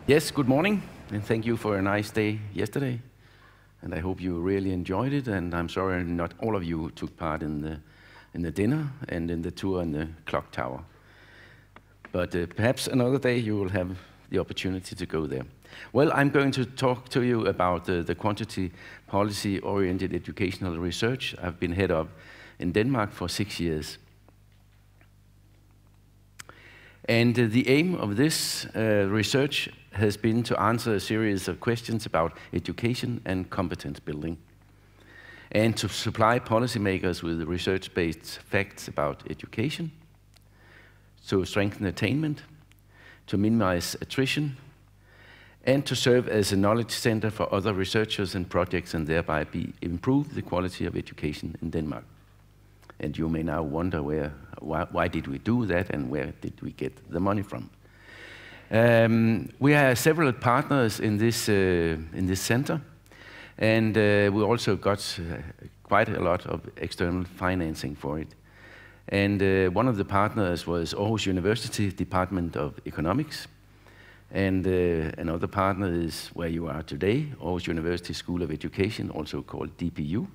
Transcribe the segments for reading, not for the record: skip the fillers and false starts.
Yes, good morning, and thank you for a nice day yesterday. And I hope you really enjoyed it, and I'm sorry not all of you took part in the dinner and in the tour in the clock tower. But perhaps another day you will have the opportunity to go there. Well, I'm going to talk to you about the quantity policy-oriented educational research I've been head of in Denmark for 6 years. And the aim of this research has been to answer a series of questions about education and competence building, and to supply policymakers with research-based facts about education, to strengthen attainment, to minimize attrition, and to serve as a knowledge center for other researchers and projects, and thereby improve the quality of education in Denmark. And you may now wonder why did we do that and where did we get the money from? We have several partners in this center, and we also got quite a lot of external financing for it. And one of the partners was Aarhus University Department of Economics, and another partner is where you are today, Aarhus University School of Education, also called DPU.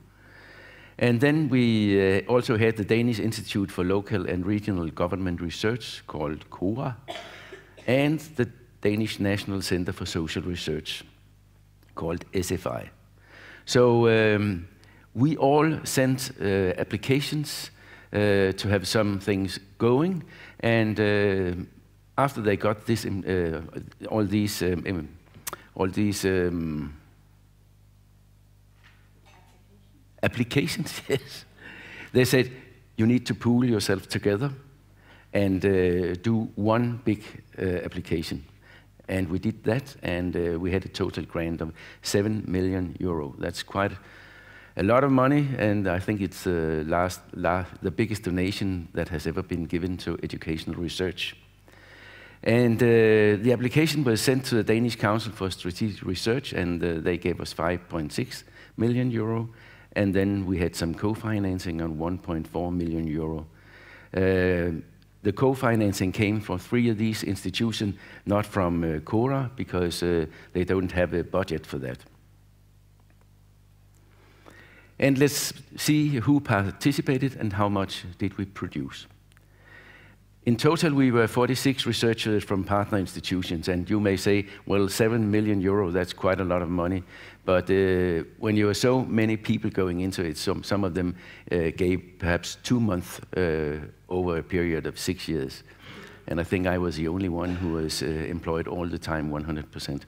And then we also had the Danish Institute for Local and Regional Government Research, called KORA, and the Danish National Center for Social Research, called SFI. So we all sent applications to have some things going, and after they got this, all these applications, yes. They said, you need to pool yourself together and do one big application. And we did that, and we had a total grant of 7 million euro. That's quite a lot of money, and I think it's the biggest donation that has ever been given to educational research. And the application was sent to the Danish Council for Strategic Research, and they gave us 5.6 million euro. And then we had some co-financing on 1.4 million euro. The co-financing came from 3 of these institutions, not from KORA, because they don't have a budget for that. And let's see who participated and how much did we produce. In total, we were 46 researchers from partner institutions, and you may say, well, 7 million euro, that's quite a lot of money. But when you are so many people going into it, some of them gave perhaps 2 months over a period of 6 years. And I think I was the only one who was employed all the time, 100%.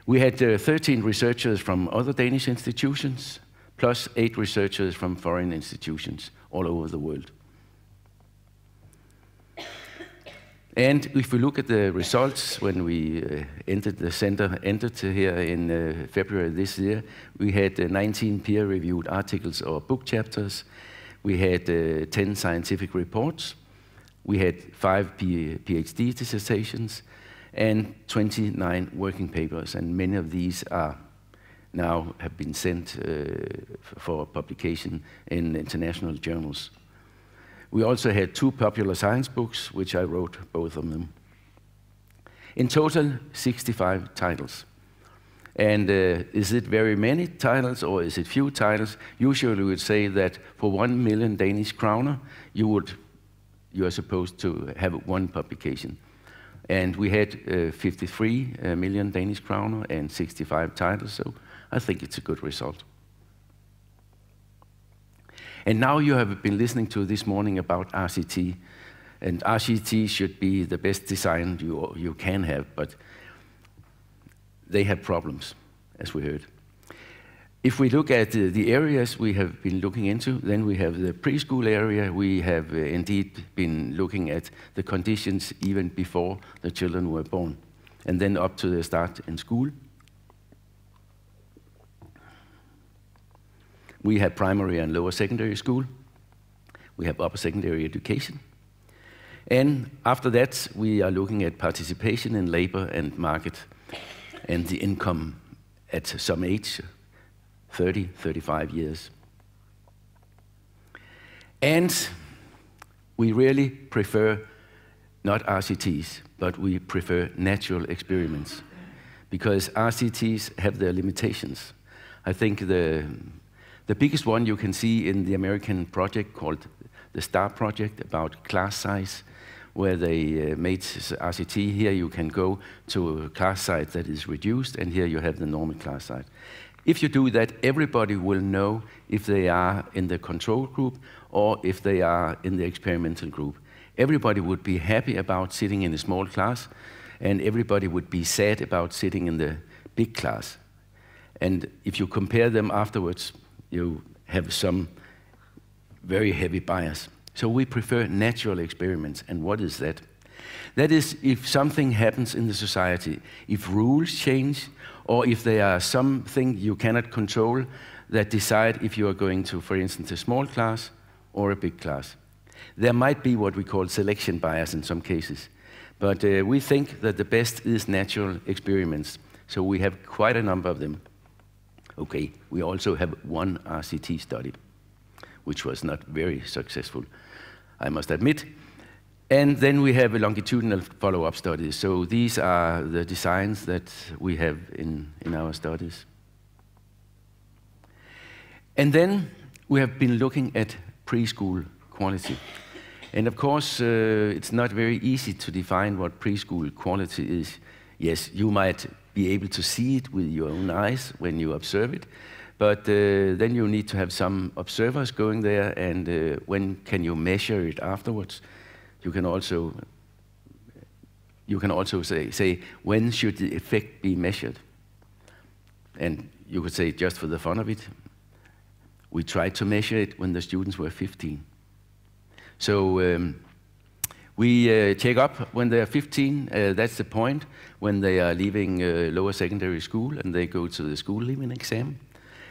We had 13 researchers from other Danish institutions, plus 8 researchers from foreign institutions all over the world. And if we look at the results, when we entered the center, here in February this year, we had 19 peer-reviewed articles or book chapters. We had 10 scientific reports. We had 5 PhD dissertations and 29 working papers. And many of these are now have been sent for publication in international journals. We also had 2 popular science books, which I wrote both of them. In total, 65 titles. And is it very many titles or is it few titles? Usually we would say that for 1 million Danish kroner, you are supposed to have 1 publication. And we had 53 million Danish kroner and 65 titles, so I think it's a good result. And now you have been listening to this morning about RCT, and RCT should be the best design you can have, but they have problems, as we heard. If we look at the areas we have been looking into, then we have the preschool area. We have indeed been looking at the conditions even before the children were born, and then up to the start in school. We have primary and lower secondary school. We have upper secondary education. And after that, we are looking at participation in labor and market and the income at some age, 30, 35 years. And we really prefer not RCTs, but we prefer natural experiments, because RCTs have their limitations. I think the biggest one you can see in the American project called the STAR project about class size, where they made RCT. Here you can go to a class size that is reduced, and here you have the normal class size. If you do that, everybody will know if they are in the control group or if they are in the experimental group. Everybody would be happy about sitting in a small class, and everybody would be sad about sitting in the big class. And if you compare them afterwards, you have some very heavy bias. So we prefer natural experiments. And what is that? That is if something happens in the society, if rules change, or if there are something you cannot control that decide if you are going to, for instance, a small class or a big class. There might be what we call selection bias in some cases, but we think that the best is natural experiments. So we have quite a number of them. Okay, we also have one RCT study, which was not very successful, I must admit. And then we have a longitudinal follow-up studies. So these are the designs that we have in our studies. And then we have been looking at preschool quality. And of course, it's not very easy to define what preschool quality is. Yes, you might be able to see it with your own eyes when you observe it, but then you need to have some observers going there, and when can you measure it afterwards? You can also say when should the effect be measured? And you could say, just for the fun of it, we tried to measure it when the students were 15. So we check up when they are 15. That's the point when they are leaving lower secondary school and they go to the school leaving exam,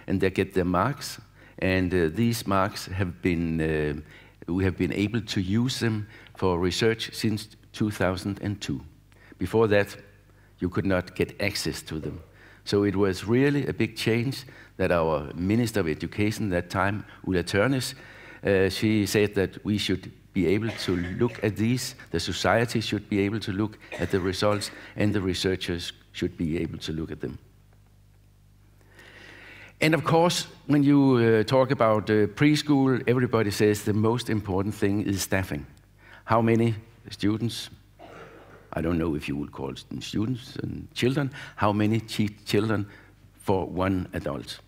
and they get their marks. And these marks have been, we have been able to use them for research since 2002. Before that, you could not get access to them. So it was really a big change that our Minister of Education at that time, Ulla Tørnæs, she said that we should be able to look at these, the society should be able to look at the results, and the researchers should be able to look at them. And of course, when you talk about preschool, everybody says the most important thing is staffing. How many students, I don't know if you would call them students and children, how many children for one adult?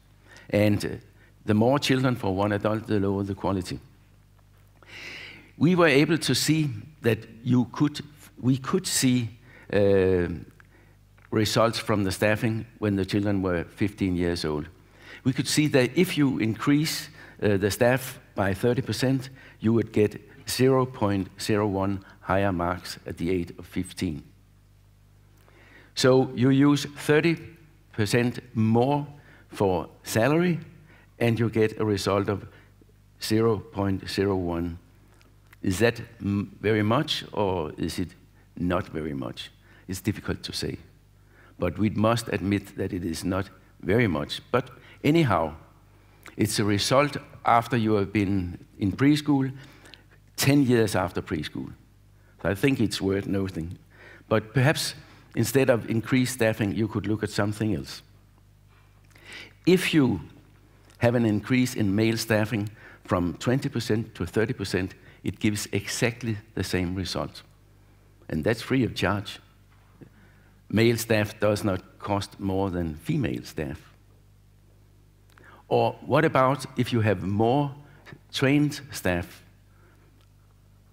And the more children for one adult, the lower the quality. We were able to see that we could see results from the staffing when the children were 15 years old. We could see that if you increase the staff by 30%, you would get 0.01 higher marks at the age of 15. So you use 30% more for salary, and you get a result of 0.01. Is that very much, or is it not very much? It's difficult to say. But we must admit that it is not very much. But anyhow, it's a result after you have been in preschool, 10 years after preschool. So I think it's worth noting. But perhaps instead of increased staffing, you could look at something else. If you have an increase in male staffing from 20% to 30%, it gives exactly the same result. And that's free of charge. Male staff does not cost more than female staff. Or what about if you have more trained staff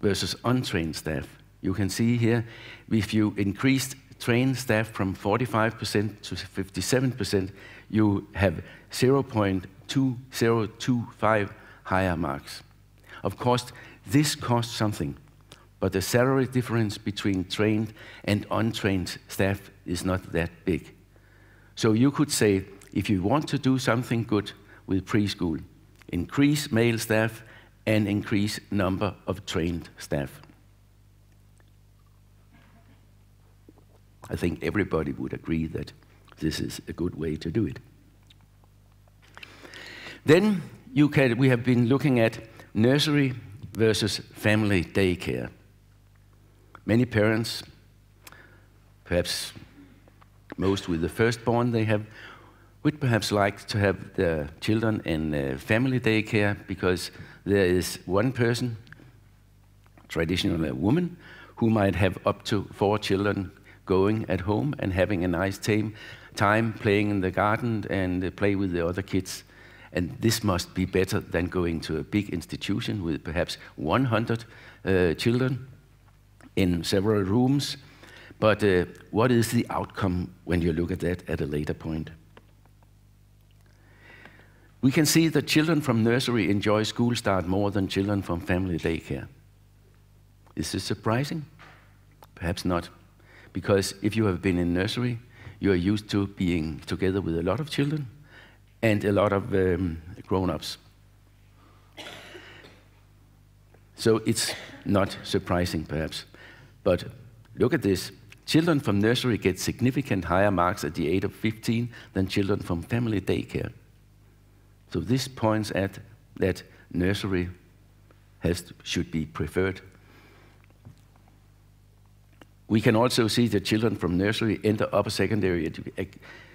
versus untrained staff? You can see here, if you increased trained staff from 45% to 57%, you have 0.2025 higher marks. Of course, this costs something, but the salary difference between trained and untrained staff is not that big. So you could say, if you want to do something good with preschool, increase male staff and increase number of trained staff. I think everybody would agree that this is a good way to do it. Then we have been looking at nursery versus family daycare. Many parents, perhaps most with the firstborn they have, would perhaps like to have their children in family daycare because there is one person, traditionally a woman, who might have up to 4 children going at home and having a nice time playing in the garden and play with the other kids. And this must be better than going to a big institution with perhaps 100 children in several rooms. But what is the outcome when you look at that at a later point? We can see that children from nursery enjoy school start more than children from family daycare. Is this surprising? Perhaps not. Because if you have been in nursery, you are used to being together with a lot of children and a lot of grown-ups. So it's not surprising, perhaps. But look at this. Children from nursery get significant higher marks at the age of 15 than children from family daycare. So this points at that nursery should be preferred. We can also see that children from nursery enter upper secondary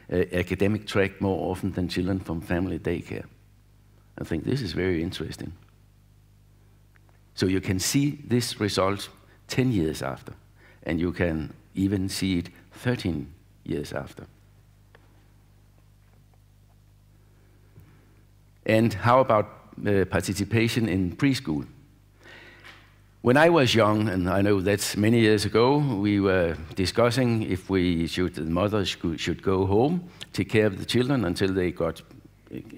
academic track more often than children from family daycare. I think this is very interesting. So you can see this result 10 years after, and you can even see it 13 years after. And how about participation in preschool? When I was young, and I know that's many years ago, we were discussing if the mothers should go home, take care of the children until they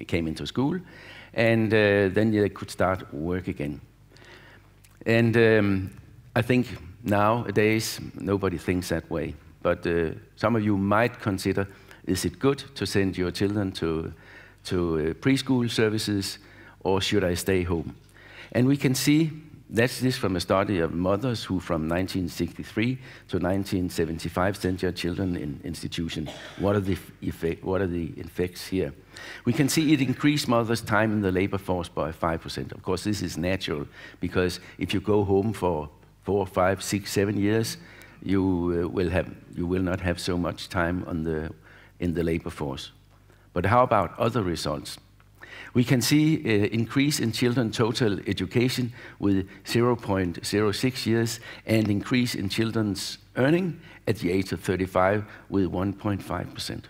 came into school, and then they could start work again. And I think nowadays nobody thinks that way. But some of you might consider, is it good to send your children to preschool services, or should I stay home? And we can see that's this from a study of mothers who from 1963 to 1975 sent their children in institution. What are the effects here? We can see it increased mothers' time in the labor force by 5%. Of course, this is natural, because if you go home for 4, 5, 6, 7 years, you will not have so much time in the labor force. But how about other results? We can see increase in children total education with 0.06 years and increase in children's earning at the age of 35 with 1.5%.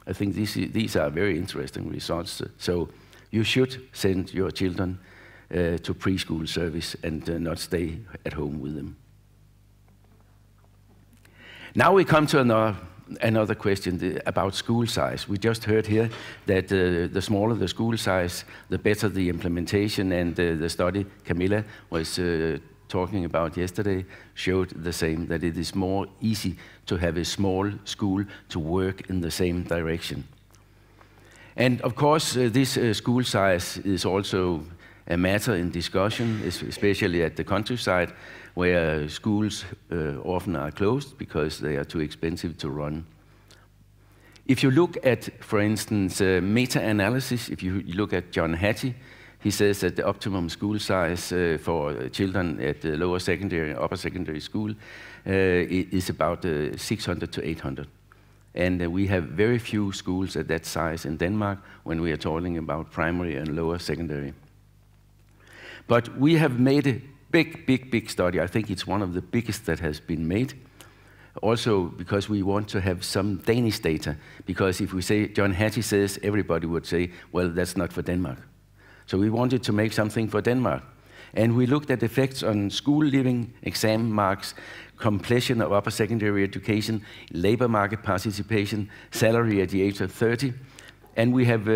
I think these are very interesting results. So you should send your children to preschool service and not stay at home with them. Now we come to another question about school size. We just heard here that the smaller the school size, the better the implementation, and the study Camilla was talking about yesterday showed the same, that it is more easy to have a small school to work in the same direction. And of course, this school size is also a matter in discussion, especially at the countryside, where schools often are closed because they are too expensive to run. If you look at, for instance, meta-analysis, if you look at John Hattie, he says that the optimum school size for children at the lower secondary and upper secondary school is about 600 to 800. And we have very few schools at that size in Denmark when we are talking about primary and lower secondary. But we have made a big study. I think it's one of the biggest that has been made. Also because we want to have some Danish data. Because if we say John Hattie says, everybody would say, well, that's not for Denmark. So we wanted to make something for Denmark. And we looked at effects on school living, exam marks, completion of upper secondary education, labor market participation, salary at the age of 30. And we have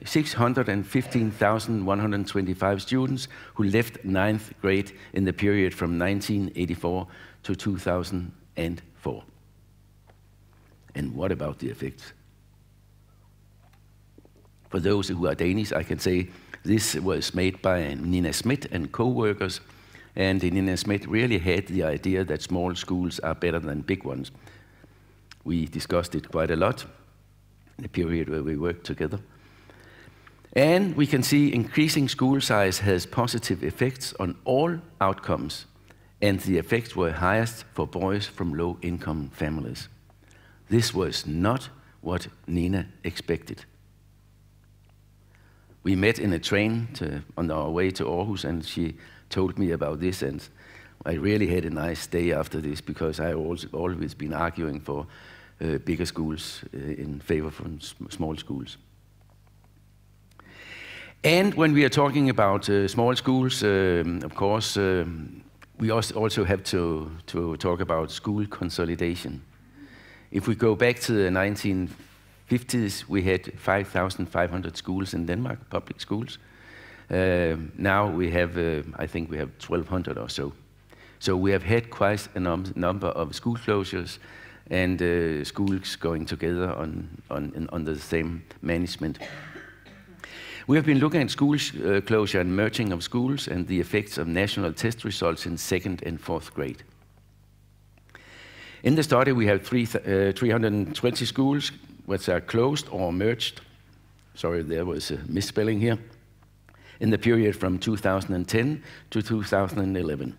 615,125 students who left 9th grade in the period from 1984 to 2004. And what about the effects? For those who are Danish, I can say this was made by Nina Schmidt and co-workers. And Nina Schmidt really had the idea that small schools are better than big ones. We discussed it quite a lot in the period where we worked together. And we can see increasing school size has positive effects on all outcomes, and the effects were highest for boys from low-income families. This was not what Nina expected. We met in a train on our way to Aarhus, and she told me about this, and I really had a nice day after this, because I always been arguing for bigger schools in favor of small schools. And when we are talking about small schools, of course, we also have to talk about school consolidation. If we go back to the 1950s, we had 5,500 schools in Denmark, public schools. Now we have, I think we have 1,200 or so. So we have had quite a number of school closures and schools going together under the same management. We have been looking at school closure and merging of schools and the effects of national test results in 2nd and 4th grade. In the study, we have 320 schools which are closed or merged. Sorry, there was a misspelling here. In the period from 2010 to 2011.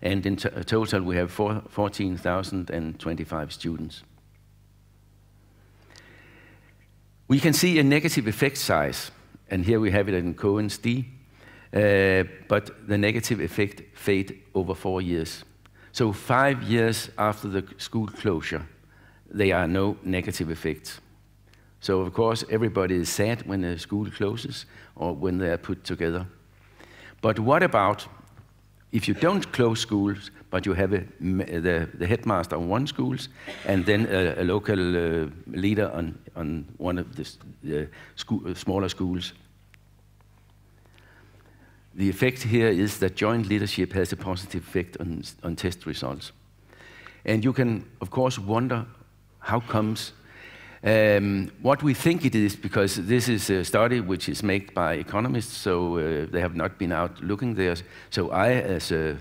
And in total, we have 14,025 students. We can see a negative effect size, and here we have it in Cohen's D, but the negative effect fade over 4 years. So 5 years after the school closure, there are no negative effects. So of course, everybody is sad when the school closes or when they are put together. But what about if you don't close schools, but you have the headmaster on one schools and then a local leader on one of the smaller schools? The effect here is that joint leadership has a positive effect on test results. And you can, of course, wonder how comes. What we think it is, because this is a study which is made by economists, so they have not been out looking there. So I, as a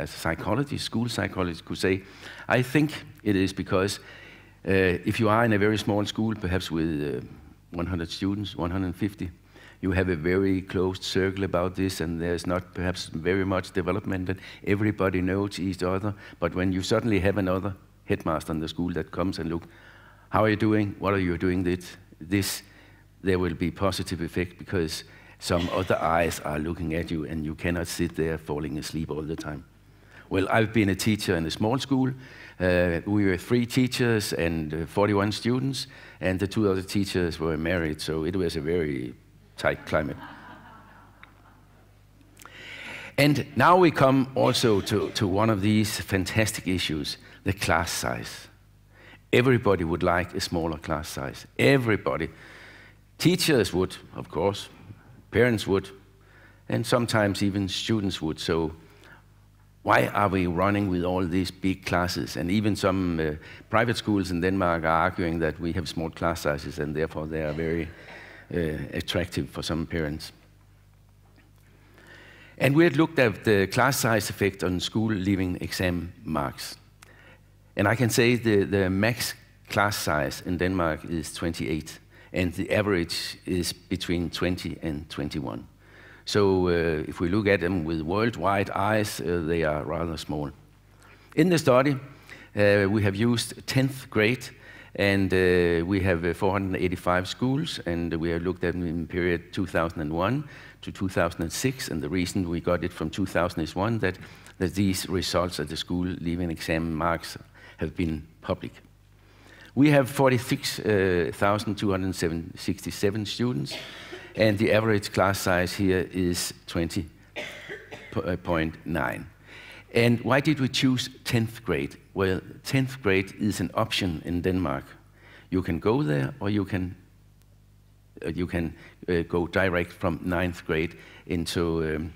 psychologist, school psychologist, could say, I think it is because if you are in a very small school, perhaps with 100 students, 150, you have a very closed circle about this, and there's not perhaps very much development, and everybody knows each other. But when you suddenly have another headmaster in the school that comes and look, how are you doing? What are you doing? This, there will be positive effect because some other eyes are looking at you and you cannot sit there falling asleep all the time. Well, I've been a teacher in a small school. We were 3 teachers and 41 students, and the 2 other teachers were married, so it was a very tight climate. And now we come also to one of these fantastic issues, the class size. Everybody would like a smaller class size. Everybody. Teachers would, of course. Parents would. And sometimes even students would. So why are we running with all these big classes? And even some private schools in Denmark are arguing that we have small class sizes and therefore they are very attractive for some parents. And we had looked at the class size effect on school leaving exam marks. And I can say the max class size in Denmark is 28, and the average is between 20 and 21. So if we look at them with worldwide eyes, they are rather small. In the study, we have used 10th grade, and we have 485 schools, and we have looked at them in period 2001 to 2006, and the reason we got it from 2001 that these results at the school leaving exam marks have been public. We have 46,267 students, and the average class size here is 20.9. And why did we choose 10th grade? Well, 10th grade is an option in Denmark. You can go there, or you can go direct from 9th grade into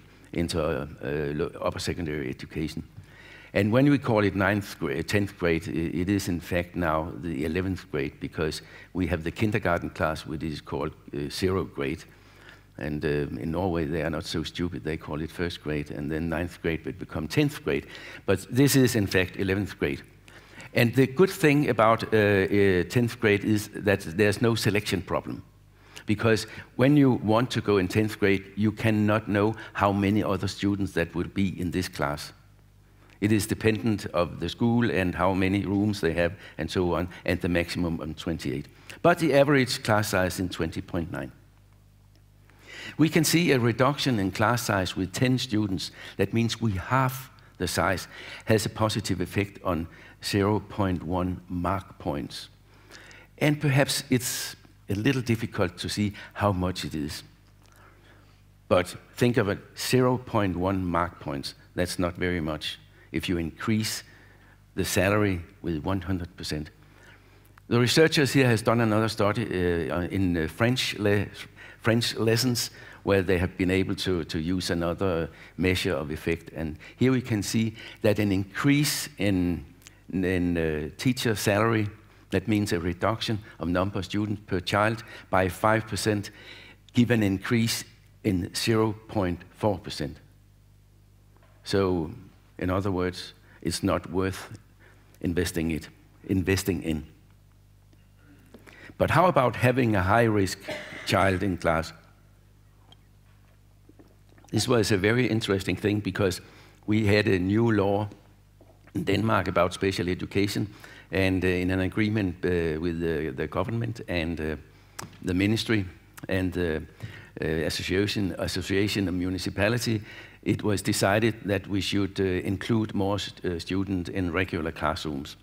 upper secondary education. And when we call it 10th grade, it is in fact now the 11th grade, because we have the kindergarten class, which is called 0 grade. And in Norway, they are not so stupid. They call it 1st grade, and then 9th grade would become 10th grade. But this is in fact 11th grade. And the good thing about 10th grade is that there's no selection problem. Because when you want to go in 10th grade, you cannot know how many other students that will be in this class. It is dependent of the school and how many rooms they have and so on, and the maximum of 28. But the average class size in 20.9. We can see a reduction in class size with 10 students. That means we half the size has a positive effect on 0.1 mark points. And perhaps it's a little difficult to see how much it is. But think of it, 0.1 mark points. That's not very much if you increase the salary with 100%. The researchers here has done another study in French lessons where they have been able to use another measure of effect. And here we can see that an increase in teacher salary, that means a reduction of number of students per child by 5%, give an increase in 0.4%. So, in other words, it's not worth investing in. But how about having a high-risk child in class? This was a very interesting thing because we had a new law in Denmark about special education, and in an agreement with the government and the ministry and the Association of Municipality, it was decided that we should include more students in regular classrooms.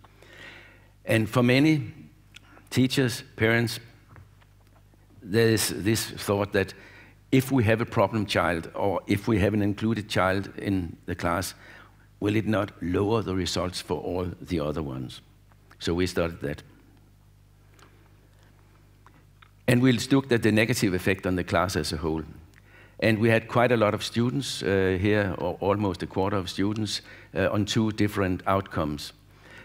And for many teachers, parents, there is this thought that if we have a problem child or if we have an included child in the class, will it not lower the results for all the other ones? So we started that. And we looked at the negative effect on the class as a whole. And we had quite a lot of students here, or almost a quarter of students, on two different outcomes,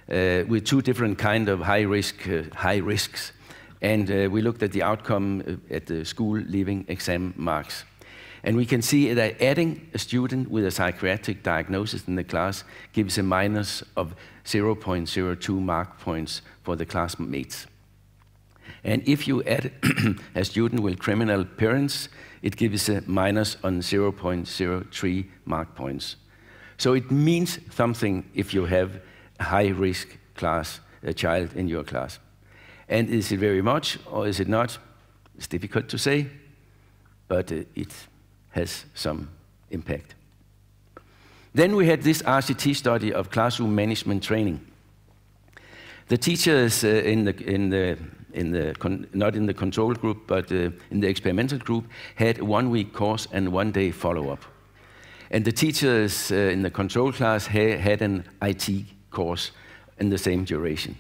with two different kind of high risks. And we looked at the outcome at the school leaving exam marks. And we can see that adding a student with a psychiatric diagnosis in the class gives a minus of 0.02 mark points for the classmates. And if you add a student with criminal parents, it gives a minus on 0.03 mark points. So it means something if you have a high-risk class, a child in your class. And is it very much or is it not? It's difficult to say, but it has some impact. Then we had this RCT study of classroom management training. The teachers not in the control group, but in the experimental group, had a 1-week course and 1-day follow-up. And the teachers in the control class had an IT course in the same duration.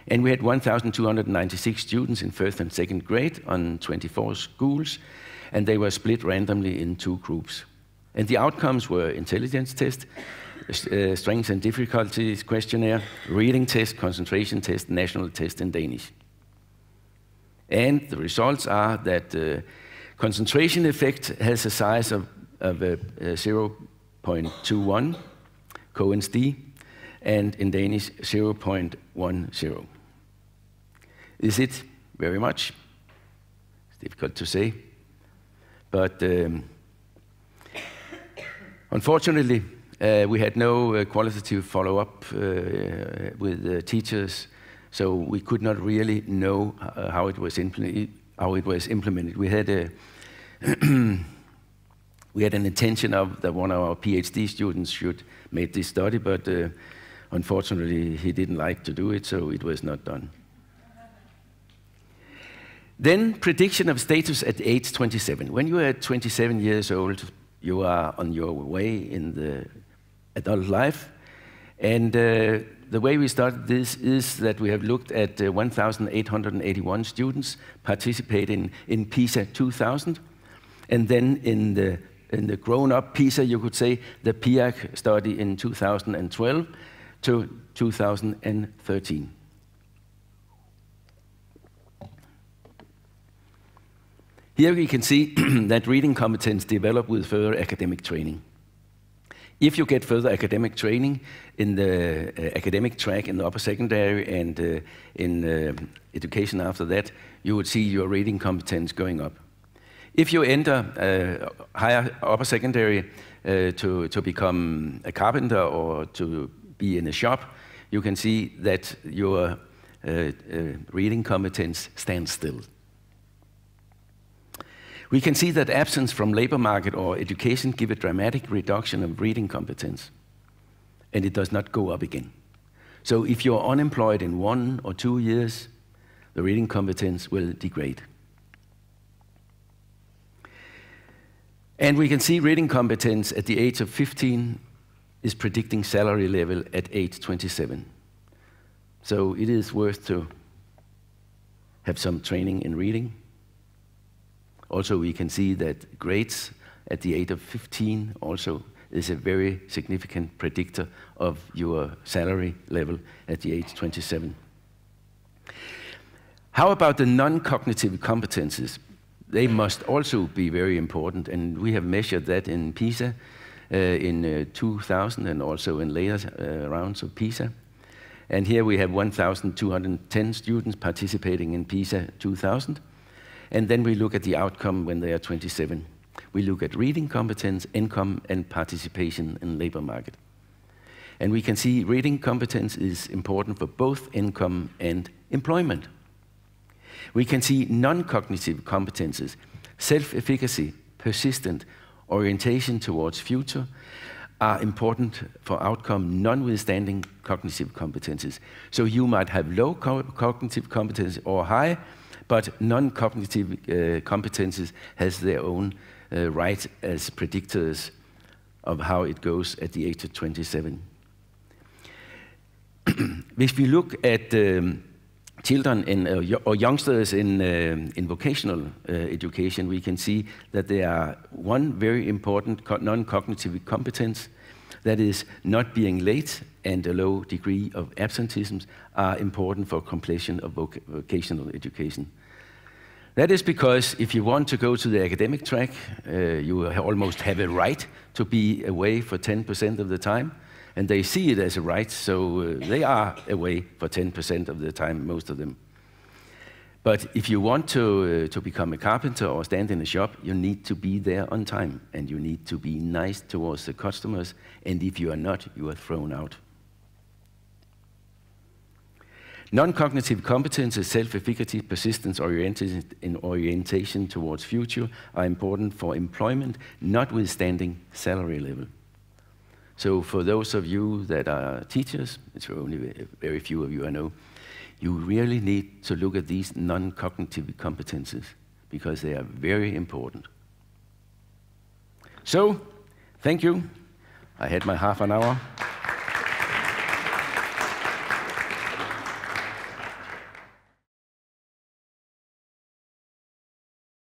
And we had 1,296 students in first and second grade on 24 schools, and they were split randomly in 2 groups. And the outcomes were intelligence test, strengths and difficulties questionnaire, reading test, concentration test, national test in Danish. And the results are that concentration effect has a size of 0.21, Cohen's d, and in Danish 0.10. Is it very much? It's difficult to say. But unfortunately, we had no qualitative follow-up with teachers, so we could not really know how it was implemented. We had an intention of that one of our PhD students should make this study, but unfortunately he didn't like to do it, so it was not done. Then prediction of status at age 27. When you are 27 years old, you are on your way in the adult life. And the way we started this is that we have looked at 1,881 students participating in PISA 2000. And then in the grown-up PISA, you could say, the PIAC study in 2012 to 2013. Here we can see that reading competence developed with further academic training. If you get further academic training in the academic track in the upper secondary and in education after that, you would see your reading competence going up. If you enter higher upper secondary to become a carpenter or to be in a shop, you can see that your reading competence stands still. We can see that absence from labor market or education give a dramatic reduction of reading competence, and it does not go up again. So if you're unemployed in 1 or 2 years, the reading competence will degrade. And we can see reading competence at the age of 15 is predicting salary level at age 27. So it is worth to have some training in reading. Also, we can see that grades at the age of 15 also is a very significant predictor of your salary level at the age 27. How about the non-cognitive competences? They must also be very important, and we have measured that in PISA in 2000 and also in later rounds of PISA. And here we have 1,210 students participating in PISA 2000. And then we look at the outcome when they are 27. We look at reading competence, income, and participation in labor market. And we can see reading competence is important for both income and employment. We can see non-cognitive competences, self-efficacy, persistent, orientation towards future, are important for outcome, notwithstanding cognitive competences. So you might have low cognitive competence or high, but non-cognitive competences has their own right as predictors of how it goes at the age of 27. If we look at children or youngsters in vocational education, we can see that there are one very important non-cognitive competence, that is not being late and a low degree of absenteeism are important for completion of vocational education. That is because if you want to go to the academic track, you almost have a right to be away for 10% of the time, and they see it as a right, so they are away for 10% of the time, most of them. But if you want to become a carpenter or stand in a shop, you need to be there on time, and you need to be nice towards the customers, and if you are not, you are thrown out. Non-cognitive competences, self-efficacy, persistence, orientation towards future are important for employment, notwithstanding salary level. So for those of you that are teachers, it's only very few of you I know, you really need to look at these non-cognitive competences because they are very important. So, thank you. I had my half an hour.